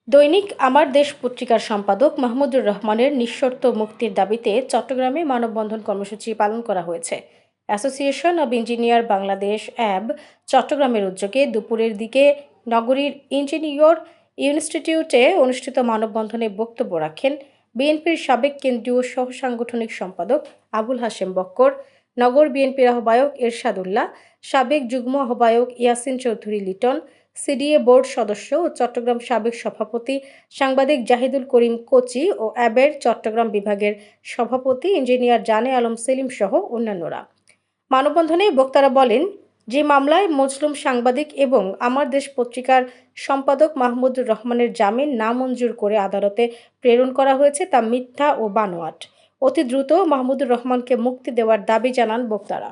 দৈনিক আমার দেশ পত্রিকার সম্পাদক মাহমুদুর রহমানের নিঃশর্ত মুক্তির দাবিতে চট্টগ্রামে মানববন্ধন কর্মসূচি পালন করা হয়েছে। অ্যাসোসিয়েশন অব ইঞ্জিনিয়ার বাংলাদেশ অ্যাব চট্টগ্রামের উদ্যোগে দুপুরের দিকে নগরীর ইঞ্জিনিয়র ইনস্টিটিউটে অনুষ্ঠিত মানববন্ধনে বক্তব্য রাখেন বিএনপির সাবেক কেন্দ্রীয় সহ সাংগঠনিক সম্পাদক আবুল হাশেম বক্কর, নগর বিএনপির আহ্বায়ক এরশাদ উল্লাহ, সাবেক যুগ্ম আহ্বায়ক ইয়াসিন চৌধুরী লিটন, সিডিএ বোর্ড সদস্য ও চট্টগ্রাম সাবেক সভাপতি সাংবাদিক জাহিদুল করিম কোচি ও অ্যাবের চট্টগ্রাম বিভাগের সভাপতি ইঞ্জিনিয়ার জানে আলম সেলিম সহ অন্যান্যরা। মানববন্ধনে বক্তারা বলেন, যে মামলায় মজলুম সাংবাদিক এবং আমার দেশ পত্রিকার সম্পাদক মাহমুদুর রহমানের জামিন নামঞ্জুর করে আদালতে প্রেরণ করা হয়েছে তা মিথ্যা ও বানোয়াট। অতি দ্রুত মাহমুদুর রহমানকে মুক্তি দেওয়ার দাবি জানান বক্তারা।